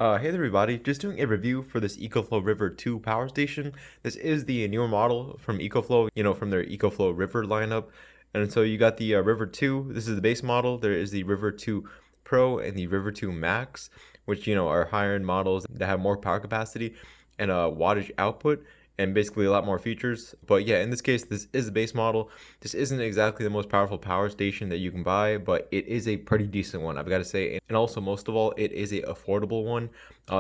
Hey there everybody, just doing a review for this EcoFlow River 2 power station. This is the newer model from EcoFlow, from their EcoFlow River lineup. And so you got the River 2, this is the base model. There is the River 2 Pro and the River 2 Max, which, are higher end models that have more power capacity and wattage output and basically a lot more features. But yeah, in this case, this is a base model. This isn't exactly the most powerful power station that you can buy, but it is a pretty decent one, I've got to say. And also, most of all, it is a affordable one.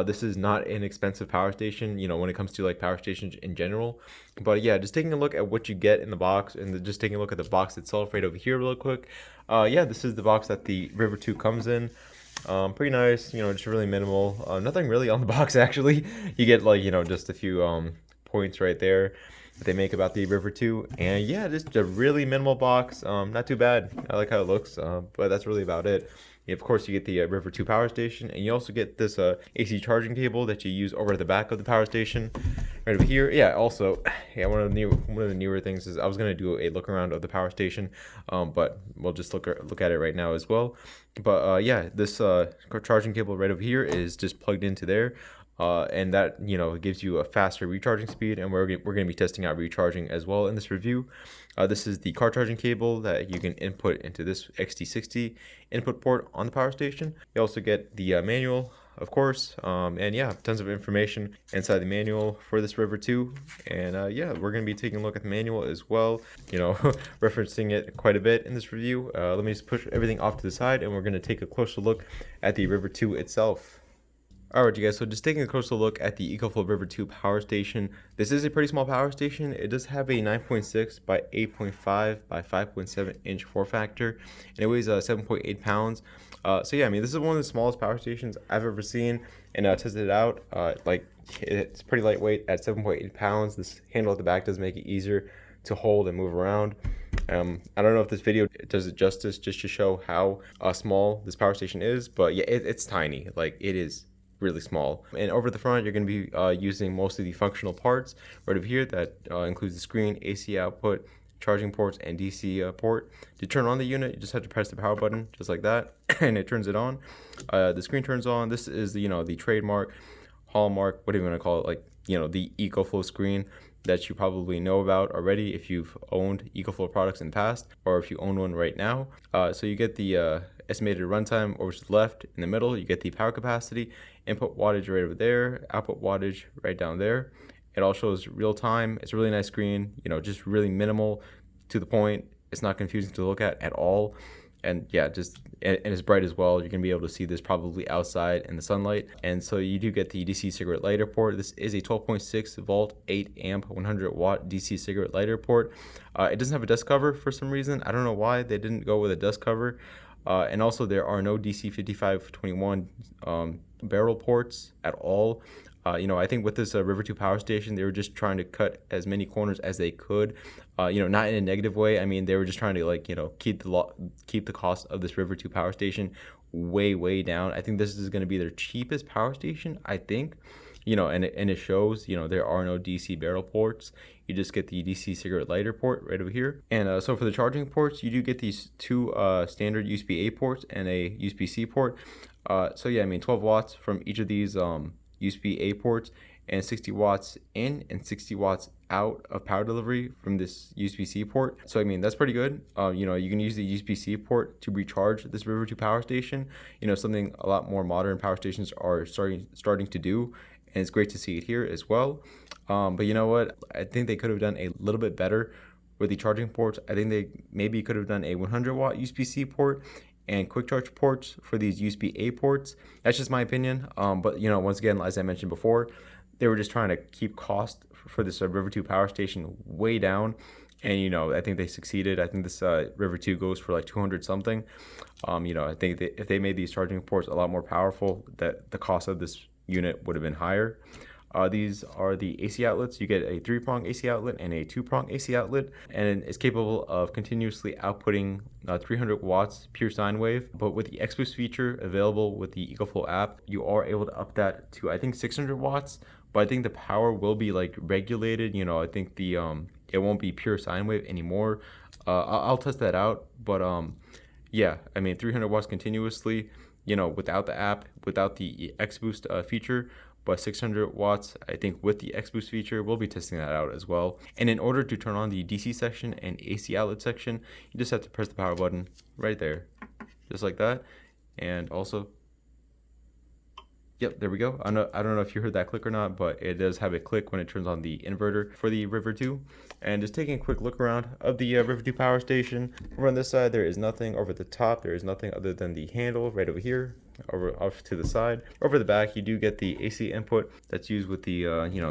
This is not an expensive power station, when it comes to like power stations in general. But yeah, just taking a look at what you get in the box and just taking a look at the box itself right over here real quick. Yeah, this is the box that the River 2 comes in. Pretty nice, just really minimal. Nothing really on the box actually. You get like, just a few points right there that they make about the River 2, and yeah, just a really minimal box. Not too bad. I like how it looks, but that's really about it. Of course, you get the River 2 power station, and you also get this AC charging cable that you use over at the back of the power station, right over here. Yeah, also, yeah, one of the newer things is I was gonna do a look around of the power station, but we'll just look at it right now as well. But yeah, this charging cable right over here is just plugged into there. And that gives you a faster recharging speed, and we're going to be testing out recharging as well in this review. This is the car charging cable that you can input into this XT60 input port on the power station. You also get the manual, of course, and yeah, tons of information inside the manual for this River 2. And yeah, we're going to be taking a look at the manual as well, referencing it quite a bit in this review. Let me just push everything off to the side, and we're going to take a closer look at the River 2 itself. Alright you guys, so just taking a closer look at the EcoFlow River 2 power station. This is a pretty small power station. It does have a 9.6 by 8.5 by 5.7 inch form factor, and it weighs 7.8 pounds. So yeah, I mean, this is one of the smallest power stations I've ever seen, and tested it out. Like, it's pretty lightweight at 7.8 pounds. This handle at the back does make it easier to hold and move around. I don't know if this video does it justice just to show how small this power station is, but yeah, it's tiny. Like, it is really small. And over the front, you're going to be using most of the functional parts right over here. That includes the screen, AC output, charging ports, and DC port. To turn on the unit, you just have to press the power button just like that, and it turns it on. The screen turns on. This is the trademark, hallmark, what do you want to call it, like the EcoFlow screen that you probably know about already if you've owned EcoFlow products in the past, or if you own one right now. So you get the estimated runtime over to the left. In the middle, you get the power capacity, input wattage right over there, output wattage right down there. It all shows real time. It's a really nice screen, just really minimal, to the point. It's not confusing to look at all. And yeah, and it's bright as well. You're gonna be able to see this probably outside in the sunlight. And so you do get the DC cigarette lighter port. This is a 12.6 volt, 8 amp, 100 watt DC cigarette lighter port. It doesn't have a dust cover for some reason. I don't know why they didn't go with a dust cover. And also, there are no DC 5521 barrel ports at all. I think with this River 2 power station, they were just trying to cut as many corners as they could. Not in a negative way. I mean, they were just trying to keep the cost of this River 2 power station way down. I think this is going to be their cheapest power station, I think. And it shows. There are no DC barrel ports. You just get the DC cigarette lighter port right over here. And so for the charging ports, you do get these two standard USB-A ports and a USB-C port. So yeah, I mean, 12 watts from each of these USB-A ports, and 60 watts in and 60 watts out of power delivery from this USB-C port. So I mean, that's pretty good. You can use the USB-C port to recharge this River 2 power station. Something a lot more modern power stations are starting to do, and it's great to see it here as well. But you know what? I think they could have done a little bit better with the charging ports. I think they maybe could have done a 100 watt USB-C port and quick charge ports for these USB-A ports. That's just my opinion. But once again, as I mentioned before, they were just trying to keep cost for this River 2 power station way down. And I think they succeeded. I think this River 2 goes for like 200 something. I think if they made these charging ports a lot more powerful, that the cost of this unit would have been higher. These are the AC outlets. You get a 3-prong AC outlet and a 2-prong AC outlet, and it's capable of continuously outputting 300 watts pure sine wave. But with the X-Boost feature available with the EcoFlow app, you are able to up that to, I think, 600 watts. But I think the power will be like regulated. I think the it won't be pure sine wave anymore. I'll test that out. But yeah, I mean, 300 watts continuously. without the app, without the X Boost feature. But 600 watts, I think with the X Boost feature, we'll be testing that out as well. And in order to turn on the DC section and AC outlet section, you just have to press the power button right there, just like that. And also, yep, there we go. I don't know if you heard that click or not, but it does have a click when it turns on the inverter for the River 2. And just taking a quick look around of the River 2 power station. Over on this side, there is nothing. Over the top, there is nothing other than the handle right over here. Over off to the side. Over the back, you do get the AC input that's used with the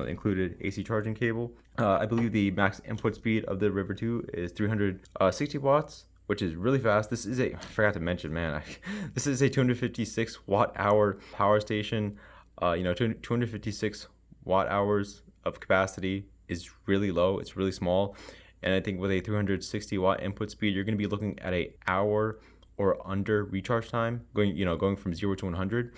included AC charging cable. I believe the max input speed of the River 2 is 360 watts, which is really fast. This is I forgot to mention, man, this is a 256 watt hour power station. 256 watt hours of capacity is really low. It's really small. And I think with a 360 watt input speed, you're going to be looking at an hour or under recharge time, going from 0 to 100.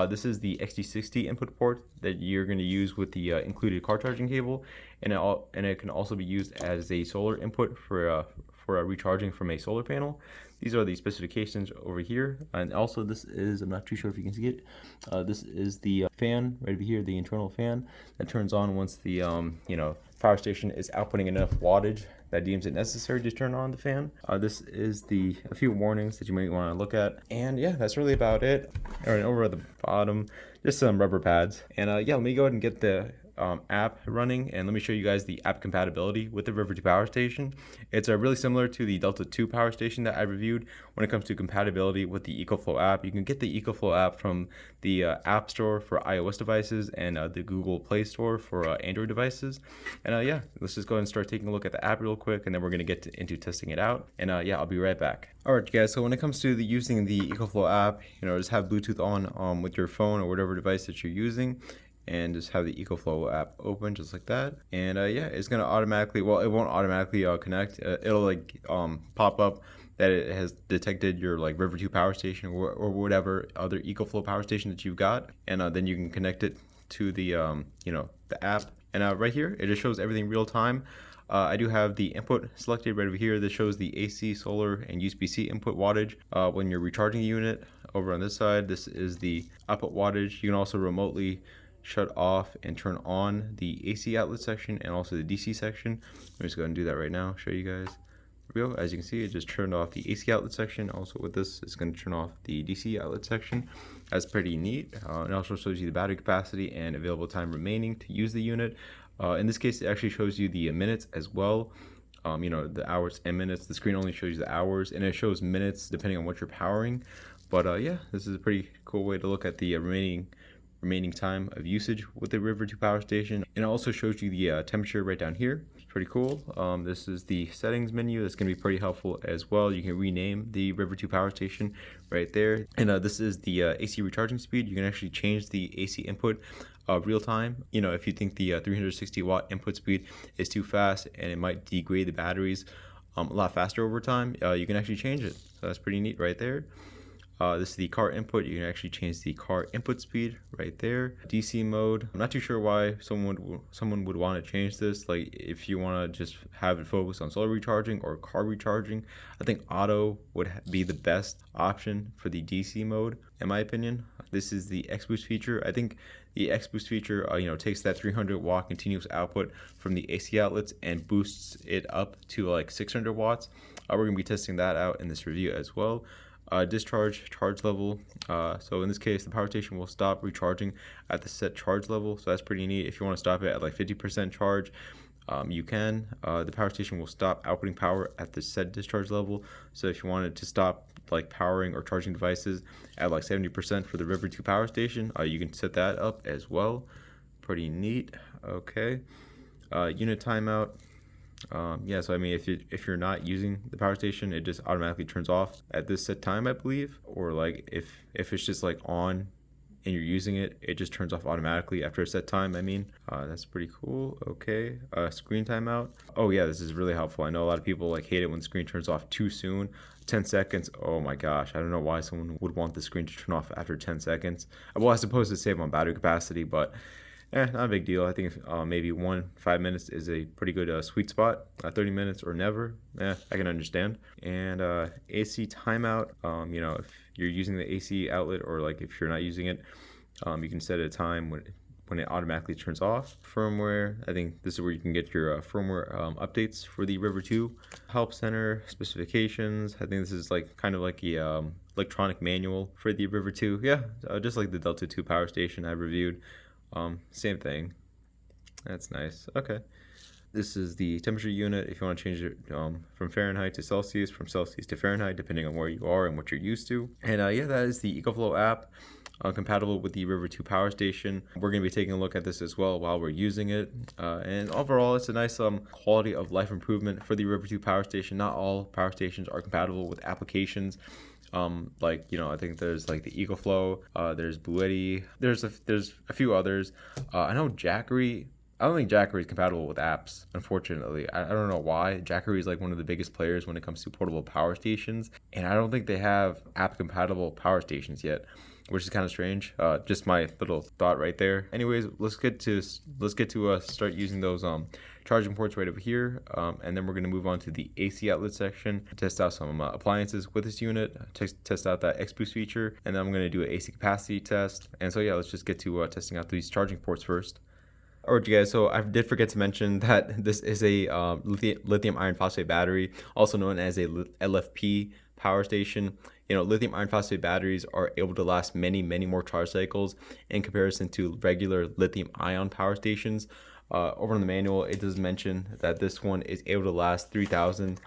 This is the XT60 input port that you're going to use with the included car charging cable, and it can also be used as a solar input for recharging from a solar panel. These are the specifications over here, and also this is, I'm not too sure if you can see it, this is the fan right over here, the internal fan that turns on once the power station is outputting enough wattage that deems it necessary to turn on the fan. This is a few warnings that you might want to look at, and yeah, that's really about it. All right, over at the bottom, just some rubber pads, and yeah, let me go ahead and get the app running, and let me show you guys the app compatibility with the River 2 power station. It's really similar to the Delta 2 power station that I reviewed when it comes to compatibility with the EcoFlow app. You can get the EcoFlow app from the App Store for iOS devices and the Google Play Store for Android devices. And yeah, let's just go ahead and start taking a look at the app real quick, and then we're going to get into testing it out. And yeah, I'll be right back. All right, guys, so when it comes to using the EcoFlow app, just have Bluetooth on with your phone or whatever device that you're using, and just have the EcoFlow app open just like that. And yeah, it's gonna automatically, well, it won't automatically connect. It'll pop up that it has detected your River 2 power station or whatever other EcoFlow power station that you've got, and then you can connect it to the the app. And right here, it just shows everything real time. I do have the input selected right over here. This shows the AC, solar, and USB-C input wattage when you're recharging the unit. Over on this side, this is the output wattage. You can also remotely shut off and turn on the AC outlet section and also the DC section. Let me just go ahead and do that right now, show you guys. There we go. As you can see, it just turned off the AC outlet section. Also with this, it's going to turn off the DC outlet section. That's pretty neat. It also shows you the battery capacity and available time remaining to use the unit. In this case, it actually shows you the minutes as well. The hours and minutes. The screen only shows you the hours, and it shows minutes depending on what you're powering. But yeah, this is a pretty cool way to look at the remaining time of usage with the River 2 power station. And it also shows you the temperature right down here. It's pretty cool. This is the settings menu. That's going to be pretty helpful as well. You can rename the River 2 power station right there. And this is the AC recharging speed. You can actually change the AC input real time. If you think the 360 watt input speed is too fast and it might degrade the batteries a lot faster over time, you can actually change it. So that's pretty neat right there. This is the car input. You can actually change the car input speed right there. DC mode. I'm not too sure why someone would want to change this. If you want to just have it focus on solar recharging or car recharging, I think auto would be the best option for the DC mode, in my opinion. This is the X Boost feature. I think the X Boost feature, takes that 300 watt continuous output from the AC outlets and boosts it up to 600 watts. We're gonna be testing that out in this review as well. Discharge charge level. So in this case, the power station will stop recharging at the set charge level. So that's pretty neat. If you want to stop it at 50% charge, you can. The power station will stop outputting power at the set discharge level. So if you wanted to stop powering or charging devices at 70% for the River 2 power station, you can set that up as well. Pretty neat. Okay. Unit timeout. Yeah, so if you're not using the power station, it just automatically turns off at this set time, I believe. Or if it's just on and you're using it, it just turns off automatically after a set time. That's pretty cool. Okay. Screen timeout. Oh yeah, this is really helpful. I know a lot of people hate it when the screen turns off too soon. 10 seconds. Oh my gosh, I don't know why someone would want the screen to turn off after 10 seconds. Well, I suppose to save on battery capacity, but not a big deal. I think maybe 5 minutes is a pretty good sweet spot. 30 minutes or never. I can understand. And AC timeout. If you're using the AC outlet, or like if you're not using it, you can set a time when it automatically turns off. Firmware, I think this is where you can get your firmware updates for the River 2. Help center, specifications, I think this is like kind of like the electronic manual for the River 2. Yeah, just like the Delta 2 power station I reviewed. Same thing. That's nice. Okay. This is the temperature unit if you want to change it from Fahrenheit to Celsius, from Celsius to Fahrenheit, depending on where you are and what you're used to. And yeah, that is the EcoFlow app, compatible with the River 2 power station. We're going to be taking a look at this as well while we're using it. And overall, it's a nice quality of life improvement for the River 2 power station. Not all power stations are compatible with applications. Like, you know, I think there's like the EcoFlow, there's Bluetti, there's a few others. I know Jackery. I don't think Jackery is compatible with apps, unfortunately. I don't know why. Jackery is like one of the biggest players when it comes to portable power stations, and I don't think they have app-compatible power stations yet, which is kind of strange. Just my little thought right there. Anyways, let's get to start using those charging ports right over here, and then we're going to move on to the AC outlet section, test out some appliances with this unit, test out that X Boost feature, and then I'm going to do an AC capacity test. And so yeah, let's just get to testing out these charging ports first. Alright, you guys, so I did forget to mention that this is a lithium iron phosphate battery, also known as a LFP power station. You know, lithium iron phosphate batteries are able to last many more charge cycles in comparison to regular lithium ion power stations. Over in the manual, it does mention that this one is able to last 3,000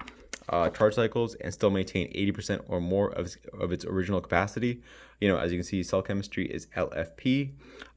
charge cycles and still maintain 80% or more of its original capacity. You know, as you can see, cell chemistry is LFP.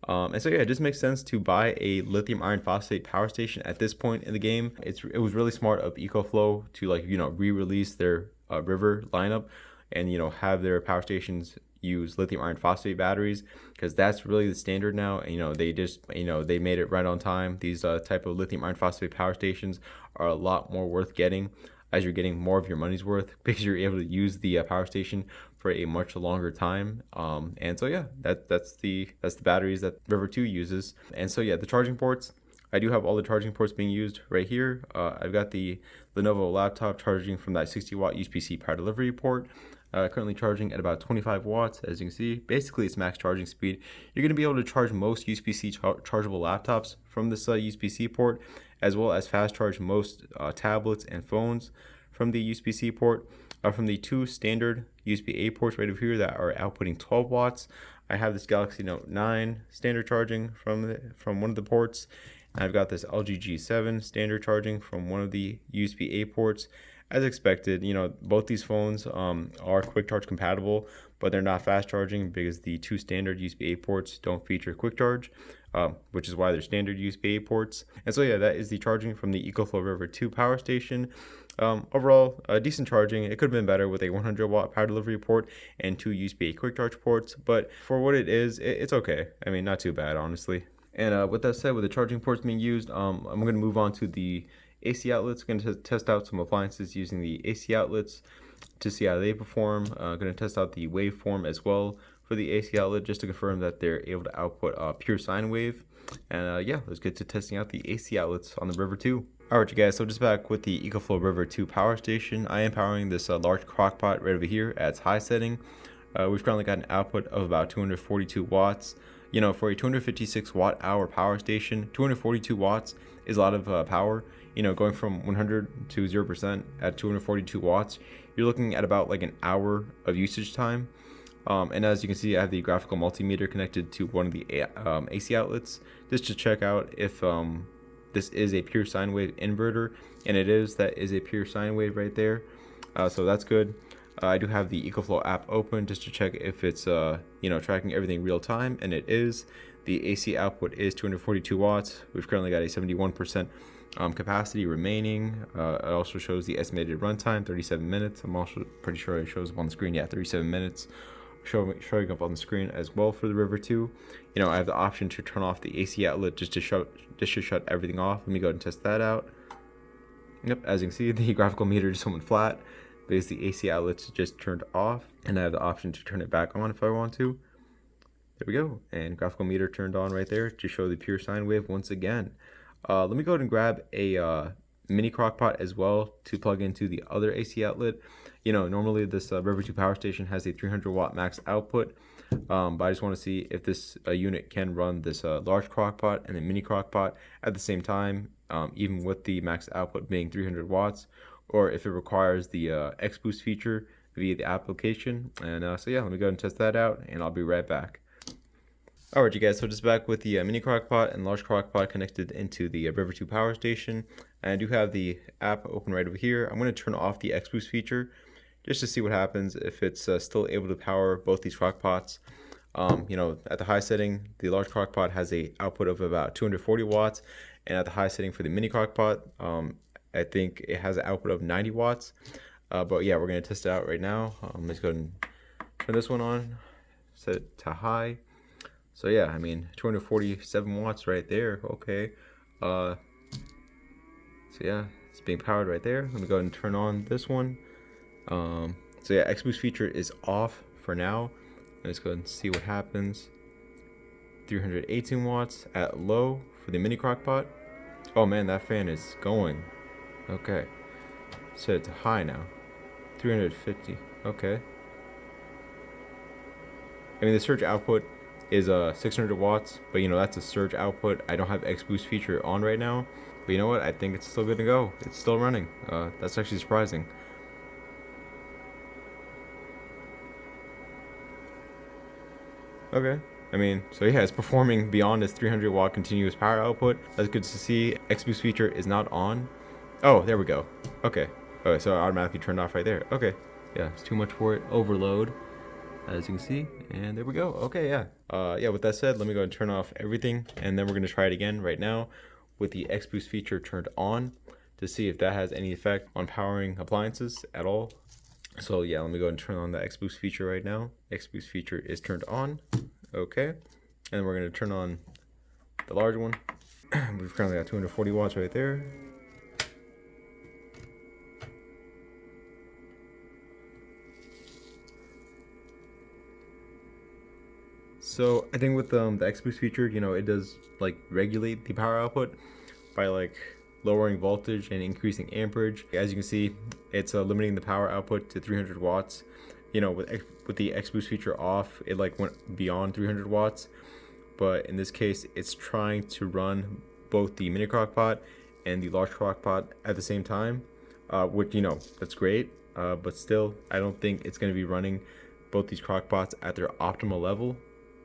And so yeah, it just makes sense to buy a lithium iron phosphate power station at this point in the game. It was really smart of EcoFlow to, like, you know, re-release their River lineup and, you know, have their power stations use lithium iron phosphate batteries, because that's really the standard now. And, you know, they just, you know, they made it right on time. These type of lithium iron phosphate power stations are a lot more worth getting, as you're getting more of your money's worth, because you're able to use the power station for a much longer time. And so yeah, that's the batteries that River 2 uses. And so yeah, the charging ports, I do have all the charging ports being used right here. I've got the Lenovo laptop charging from that 60 watt USB-C power delivery port. Currently charging at about 25 watts. As you can see, basically it's max charging speed. You're going to be able to charge most USB-C chargeable laptops from this USB-C port, as well as fast charge most tablets and phones from the USB-C port. From the two standard USB-A ports right over here that are outputting 12 watts, I have this Galaxy Note 9 standard charging from one of the ports. And I've got this LG G7 standard charging from one of the USB-A ports. As expected, you know, both these phones are quick charge compatible, but they're not fast charging because the two standard USB-A ports don't feature quick charge, which is why they're standard USB-A ports. And so yeah, that is the charging from the EcoFlow River 2 power station. Overall, decent charging. It could have been better with a 100 watt power delivery port and two USB-A quick charge ports, but for what it is, it's okay. I mean, not too bad, honestly. And with that said, with the charging ports being used, I'm going to move on to the AC outlets. Going to test out some appliances using the AC outlets to see how they perform. Going to test out the waveform as well for the AC outlet, just to confirm that they're able to output pure sine wave. And yeah, let's get to testing out the AC outlets on the River 2. Alright, you guys, so just back with the EcoFlow River 2 power station. I am powering this large crock pot right over here at its high setting. We've currently got an output of about 242 watts. You know, for a 256 watt hour power station, 242 watts is a lot of power. You know, going from 100 to 0% at 242 watts, you're looking at about like an hour of usage time. And as you can see, I have the graphical multimeter connected to one of the AC outlets just to check out if this is a pure sine wave inverter, and it is. That is a pure sine wave right there. So that's good. I do have the EcoFlow app open just to check if it's you know, tracking everything real time, and it is. The AC output is 242 watts. We've currently got a 71% capacity remaining. It also shows the estimated runtime, 37 minutes. I'm also pretty sure it shows up on the screen. Yeah, 37 minutes. Showing up on the screen as well for the River 2. You know, I have the option to turn off the AC outlet just to shut everything off. Let me go ahead and test that out. Yep, as you can see, the graphical meter just went flat because the AC outlet's just turned off, and I have the option to turn it back on if I want to. There we go, and graphical meter turned on right there to show the pure sine wave once again. Let me go ahead and grab a mini crock pot as well to plug into the other AC outlet. Normally this River 2 power station has a 300 watt max output, but I just want to see if this unit can run this large crock pot and a mini crock pot at the same time, even with the max output being 300 watts, or if it requires the X Boost feature via the application. And so yeah, let me go and test that out, and I'll be right back. Alright you guys, so just back with the mini crockpot and large crockpot connected into the River 2 power station. And I do have the app open right over here. I'm going to turn off the X Boost feature just to see what happens if it's still able to power both these crockpots. At the high setting, the large crockpot has a output of about 240 watts, and at the high setting for the mini crockpot, I think it has an output of 90 watts. But yeah, we're going to test it out right now. Let's go ahead and turn this one on, set it to high. So yeah, I mean, 247 watts right there. Okay. So yeah, it's being powered right there. Let me go ahead and turn on this one. So yeah, X Boost feature is off for now. Let's go ahead and see what happens. 318 watts at low for the mini crockpot. Oh man, that fan is going. Okay. Set it to high now. 350. Okay. I mean, the surge output is 600 watts, but that's a surge output. I don't have X Boost feature on right now, but you know what? I think it's still good to go. It's still running. That's actually surprising. Okay. I mean, so yeah, it's performing beyond its 300 watt continuous power output. That's good to see. X Boost feature is not on. Oh, there we go. Okay. Okay, so it automatically turned off right there. Okay. Yeah, it's too much for it. Overload, as you can see, and there we go. Okay, yeah. Yeah, with that said, let me go and turn off everything, and then we're going to try it again right now with the X Boost feature turned on to see if that has any effect on powering appliances at all. So yeah, let me go and turn on the X Boost feature right now. X Boost feature is turned on. Okay, and we're going to turn on the large one. We've currently got 240 watts right there. So I think with the X Boost feature, it does like regulate the power output by like lowering voltage and increasing amperage. As you can see, it's limiting the power output to 300 watts. With the X Boost feature off, it like went beyond 300 watts. But in this case, it's trying to run both the mini crockpot and the large crockpot at the same time, which that's great. But still, I don't think it's going to be running both these crockpots at their optimal level.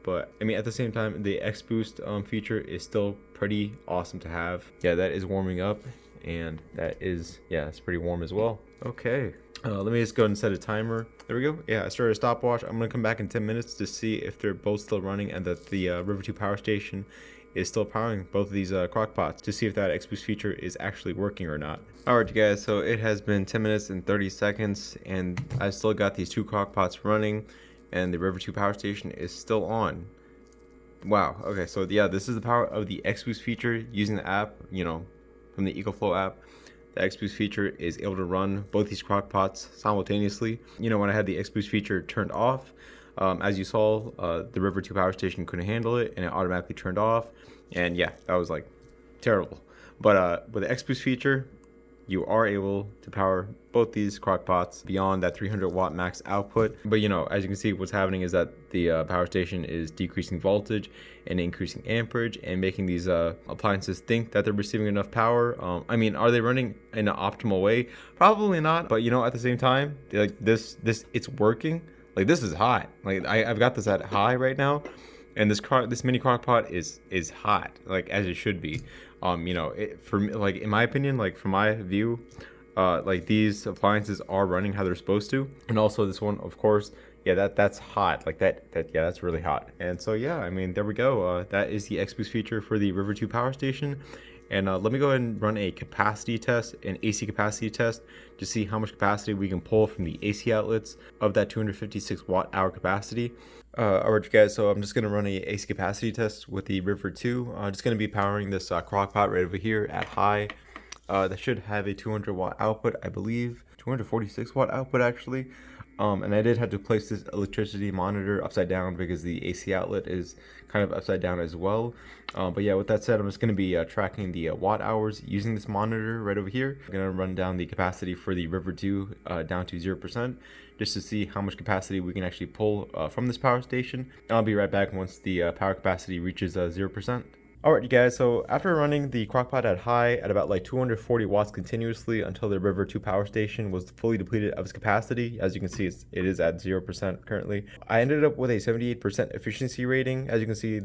But I mean, at the same time, the X Boost feature is still pretty awesome to have. Yeah, that is warming up, and that is, yeah, it's pretty warm as well. Okay, let me just go ahead and set a timer. There we go. Yeah, I started a stopwatch. I'm gonna come back in 10 minutes to see if they're both still running and that the River 2 power station is still powering both of these crock pots, to see if that X Boost feature is actually working or not. Alright you guys, so it has been 10 minutes and 30 seconds, and I still got these two crock pots running, and the River 2 power station is still on. Wow. Okay, so yeah, this is the power of the X Boost feature using the app, from the EcoFlow app. The X Boost feature is able to run both these crock pots simultaneously. When I had the X Boost feature turned off, as you saw, the River 2 power station couldn't handle it, and it automatically turned off. And yeah, that was like terrible. But with the X Boost feature, you are able to power both these crock pots beyond that 300 watt max output. But as you can see, what's happening is that the power station is decreasing voltage and increasing amperage and making these appliances think that they're receiving enough power. I mean, are they running in an optimal way? Probably not. But at the same time, like this it's working. Like, this is hot. Like, I've got this at high right now, and this mini crock pot is hot, like as it should be. For me, like, in my opinion, like from my view, like these appliances are running how they're supposed to. And also this one, of course, yeah, that's hot. Like that yeah, that's really hot. And so yeah, I mean, there we go. That is the X Boost feature for the River 2 power station. And let me go ahead and run a capacity test, an AC capacity test, to see how much capacity we can pull from the AC outlets of that 256 watt hour capacity. Alright, you guys, so I'm just going to run a AC capacity test with the River 2. I'm just going to be powering this crock pot right over here at high. That should have a 200 watt output, I believe. 246 watt output, actually. And I did have to place this electricity monitor upside down because the AC outlet is kind of upside down as well. But yeah, with that said, I'm just going to be tracking the watt hours using this monitor right over here. I'm going to run down the capacity for the River 2 down to 0%, just to see how much capacity we can actually pull from this power station. And I'll be right back once the power capacity reaches 0%. Alright you guys, so after running the crockpot at high at about like 240 watts continuously until the River 2 power station was fully depleted of its capacity, as you can see it is at 0% currently, I ended up with a 78% efficiency rating. As you can see,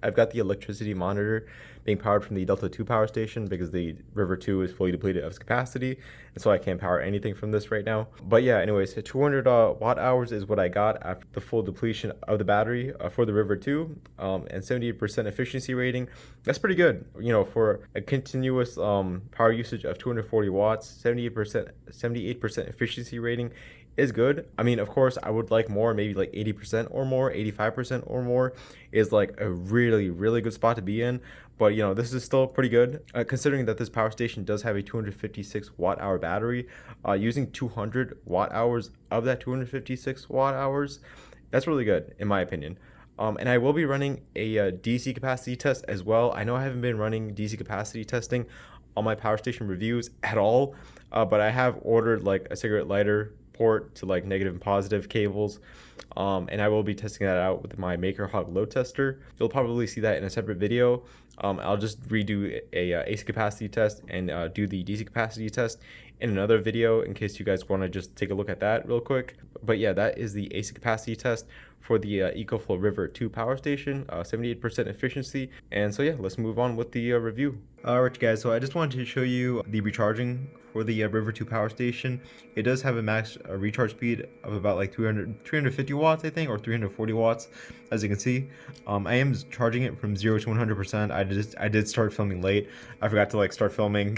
I've got the electricity monitor being powered from the Delta 2 power station because the River 2 is fully depleted of its capacity, and so I can't power anything from this right now. But yeah, anyways, 200 watt hours is what I got after the full depletion of the battery for the River 2, and 78% efficiency rating. That's pretty good, you know, for a continuous power usage of 240 watts. 78% efficiency rating is good. I mean, of course, I would like more, maybe like 80% or more, 85% or more is like a really, really good spot to be in. But, you know, this is still pretty good, considering that this power station does have a 256 watt hour battery. Using 200 watt hours of that 256 watt hours, that's really good, in my opinion. And I will be running a DC capacity test as well. I know I haven't been running DC capacity testing on my power station reviews at all, but I have ordered like a cigarette lighter port to like negative and positive cables, and I will be testing that out with my MakerHog load tester. You'll probably see that in a separate video. I'll just redo a AC capacity test and do the DC capacity test in another video in case you guys want to just take a look at that real quick. But yeah, that is the AC capacity test for the EcoFlow River 2 power station, 78% efficiency. And so yeah, let's move on with the review. Alright guys, so I just wanted to show you the recharging for the River 2 power station. It does have a max recharge speed of about like 350 watts, I think, or 340 watts, as you can see. I am charging it from 0 to 100%. I did start filming late. I forgot to like start filming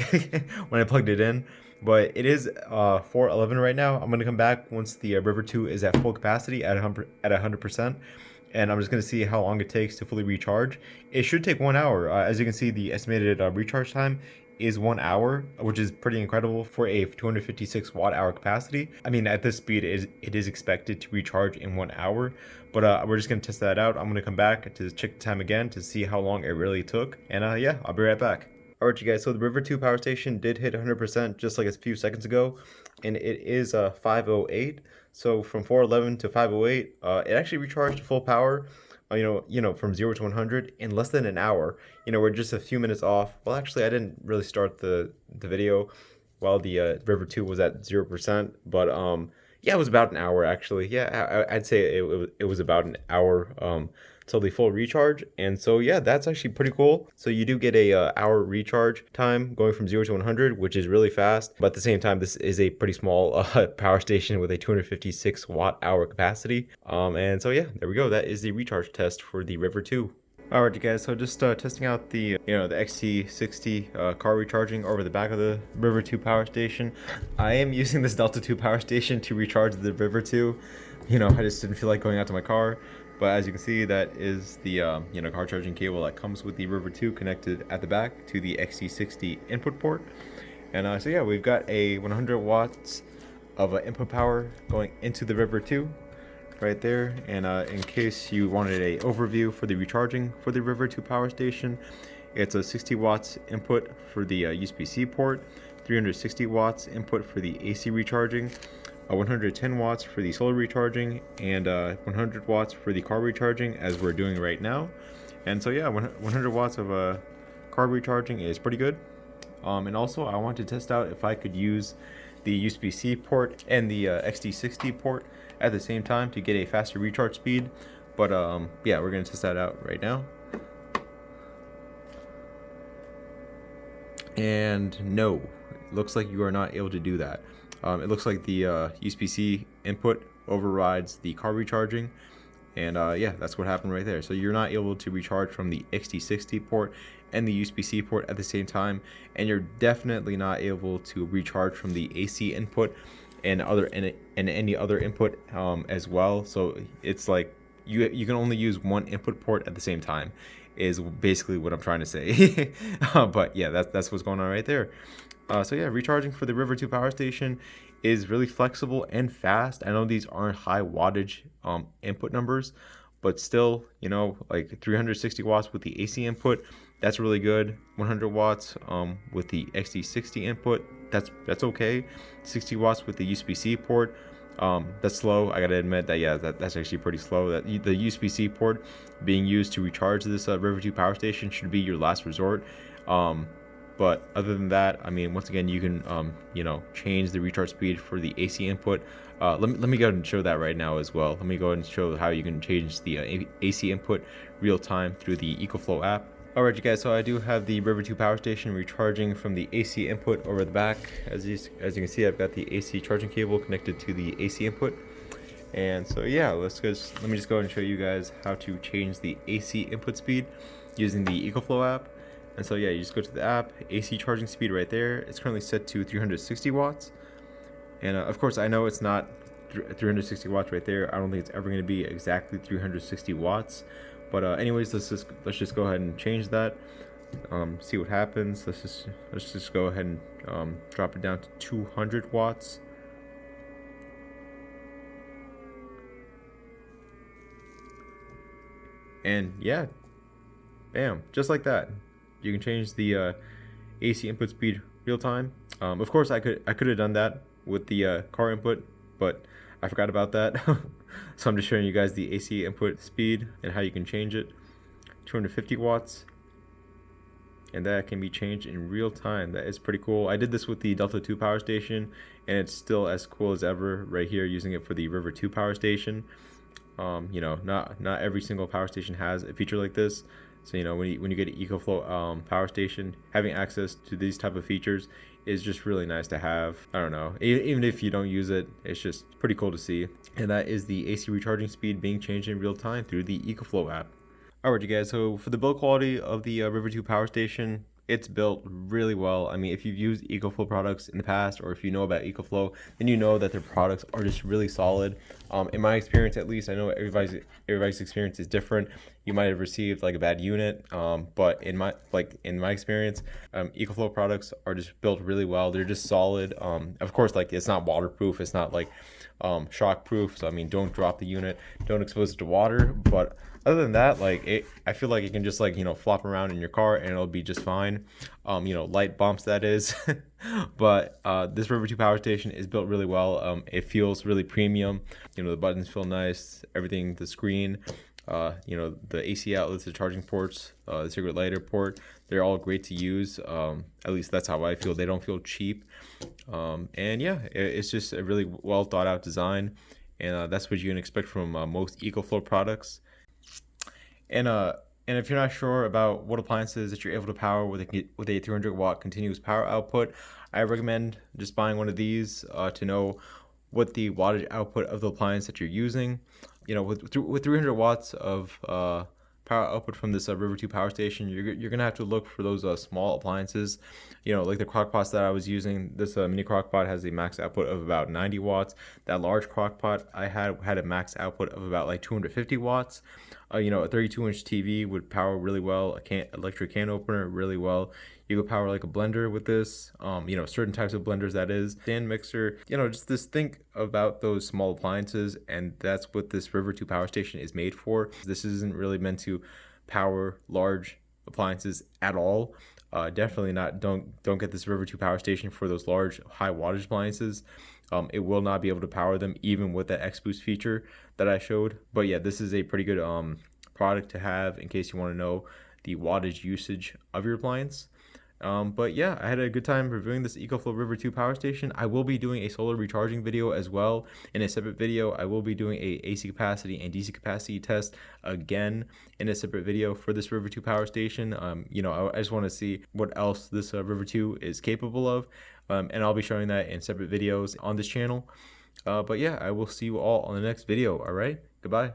when I plugged it in. But it is 4:11 right now. I'm gonna come back once the River 2 is at full capacity at 100%, and I'm just gonna see how long it takes to fully recharge. It should take 1 hour. As you can see, the estimated recharge time is 1 hour, which is pretty incredible for a 256 watt hour capacity. I mean, at this speed, it is expected to recharge in 1 hour, but we're just gonna test that out. I'm gonna come back to check the time again to see how long it really took, and yeah, I'll be right back. Alright you guys, so the River 2 power station did hit 100% just like a few seconds ago, and it is 5:08. So from 4:11 to 5:08, it actually recharged to full power, from 0 to 100 in less than an hour. You know, we're just a few minutes off. Well, actually, I didn't really start the video while the River 2 was at 0%, but yeah, it was about an hour actually. Yeah, I'd say it was about an hour till the full recharge. And so yeah, that's actually pretty cool. So you do get a hour recharge time going from 0 to 100, which is really fast. But at the same time, this is a pretty small power station with a 256 watt hour capacity. And so yeah, there we go. That is the recharge test for the River 2. Alright you guys, so just testing out the the XT60 car recharging over the back of the River 2 power station. I am using this Delta 2 power station to recharge the River 2. You know, I just didn't feel like going out to my car. But as you can see, that is the car charging cable that comes with the River 2 connected at the back to the XT60 input port. And so yeah, we've got a 100 watts of input power going into the River 2 right there. And in case you wanted a overview for the recharging for the River 2 power station, it's a 60 watts input for the USB-C port, 360 watts input for the AC recharging, 110 watts for the solar recharging, and 100 watts for the car recharging, as we're doing right now. And so yeah, 100 watts of car recharging is pretty good. And also I want to test out if I could use the USB-C port and the XT60 port at the same time to get a faster recharge speed. But yeah, we're gonna test that out right now. And no, it looks like you are not able to do that. It looks like the USB-C input overrides the car recharging, and yeah, that's what happened right there. So you're not able to recharge from the XT60 port and the USB-C port at the same time, and you're definitely not able to recharge from the AC input and any other input as well. So it's like you can only use one input port at the same time, is basically what I'm trying to say. But yeah, that's what's going on right there. So yeah, recharging for the River 2 power station is really flexible and fast. I know these aren't high wattage input numbers, but still, you know, like 360 watts with the AC input, that's really good. 100 watts with the XT60 input, that's okay. 60 watts with the USB-C port, that's slow. I gotta admit that, yeah, that's actually pretty slow. That the USB-C port being used to recharge this River 2 power station should be your last resort. But other than that, I mean, once again, you can you know, change the recharge speed for the AC input. Let me go ahead and show that right now as well. Let me go ahead and show how you can change the AC input real time through the EcoFlow app. Alright, you guys, so I do have the River 2 power station recharging from the AC input over the back. As you can see, I've got the AC charging cable connected to the AC input. And so yeah, let me just go ahead and show you guys how to change the AC input speed using the EcoFlow app. And so yeah, you just go to the app, AC charging speed right there. It's currently set to 360 watts. And of course, I know it's not 360 watts right there. I don't think it's ever going to be exactly 360 watts. But anyways, let's just go ahead and change that. See what happens. Let's just go ahead and drop it down to 200 watts. And yeah, bam, just like that, you can change the AC input speed real time. Of course, I could have done that with the car input, but I forgot about that. So I'm just showing you guys the AC input speed and how you can change it. 250 watts, and that can be changed in real time. That is pretty cool. I did this with the Delta 2 power station, and it's still as cool as ever right here using it for the River 2 power station. You know, not every single power station has a feature like this. So, you know, when you get an EcoFlow power station, having access to these type of features is just really nice to have. I don't know, even if you don't use it, it's just pretty cool to see. And that is the AC recharging speed being changed in real time through the EcoFlow app. Alright, you guys, so for the build quality of the River 2 power station, it's built really well. I mean, if you've used EcoFlow products in the past, or if you know about EcoFlow, then you know that their products are just really solid. In my experience, at least, I know everybody's experience is different. You might have received like a bad unit, but in my experience, EcoFlow products are just built really well. They're just solid. Of course, like, it's not waterproof. It's not like shock proof. So I mean, don't drop the unit, don't expose it to water. But other than that, like, I feel like it can just, like, you know, flop around in your car and it'll be just fine. You know, light bumps, that is. But this River 2 power station is built really well. It feels really premium. You know, the buttons feel nice, everything, the screen, you know, the AC outlets, the charging ports, the cigarette lighter port, they're all great to use. At least that's how I feel. They don't feel cheap. And yeah, it's just a really well thought out design. And that's what you can expect from most EcoFlow products. And if you're not sure about what appliances that you're able to power with a 300 watt continuous power output, I recommend just buying one of these to know what the wattage output of the appliance that you're using. You know, with 300 watts of power output from this River 2 power station, you're gonna have to look for those small appliances. You know, like the crock pots that I was using. This mini crock pot has a max output of about 90 watts. That large crock pot I had a max output of about like 250 watts. You know, a 32-inch TV would power really well. Electric can opener really well. You could power like a blender with this. You know, certain types of blenders, that is. Stand mixer. You know, just think about those small appliances, and that's what this River 2 power station is made for. This isn't really meant to power large appliances at all. Definitely not. Don't get this River 2 power station for those large high wattage appliances. It will not be able to power them even with that X Boost feature that I showed. But yeah, this is a pretty good product to have in case you want to know the wattage usage of your appliance. But yeah, I had a good time reviewing this EcoFlow River 2 power station. I will be doing a solar recharging video as well. In a separate video, I will be doing a AC capacity and DC capacity test again in a separate video for this River 2 power station. You know, I just want to see what else this River 2 is capable of. And I'll be showing that in separate videos on this channel. But yeah, I will see you all on the next video. All right, goodbye.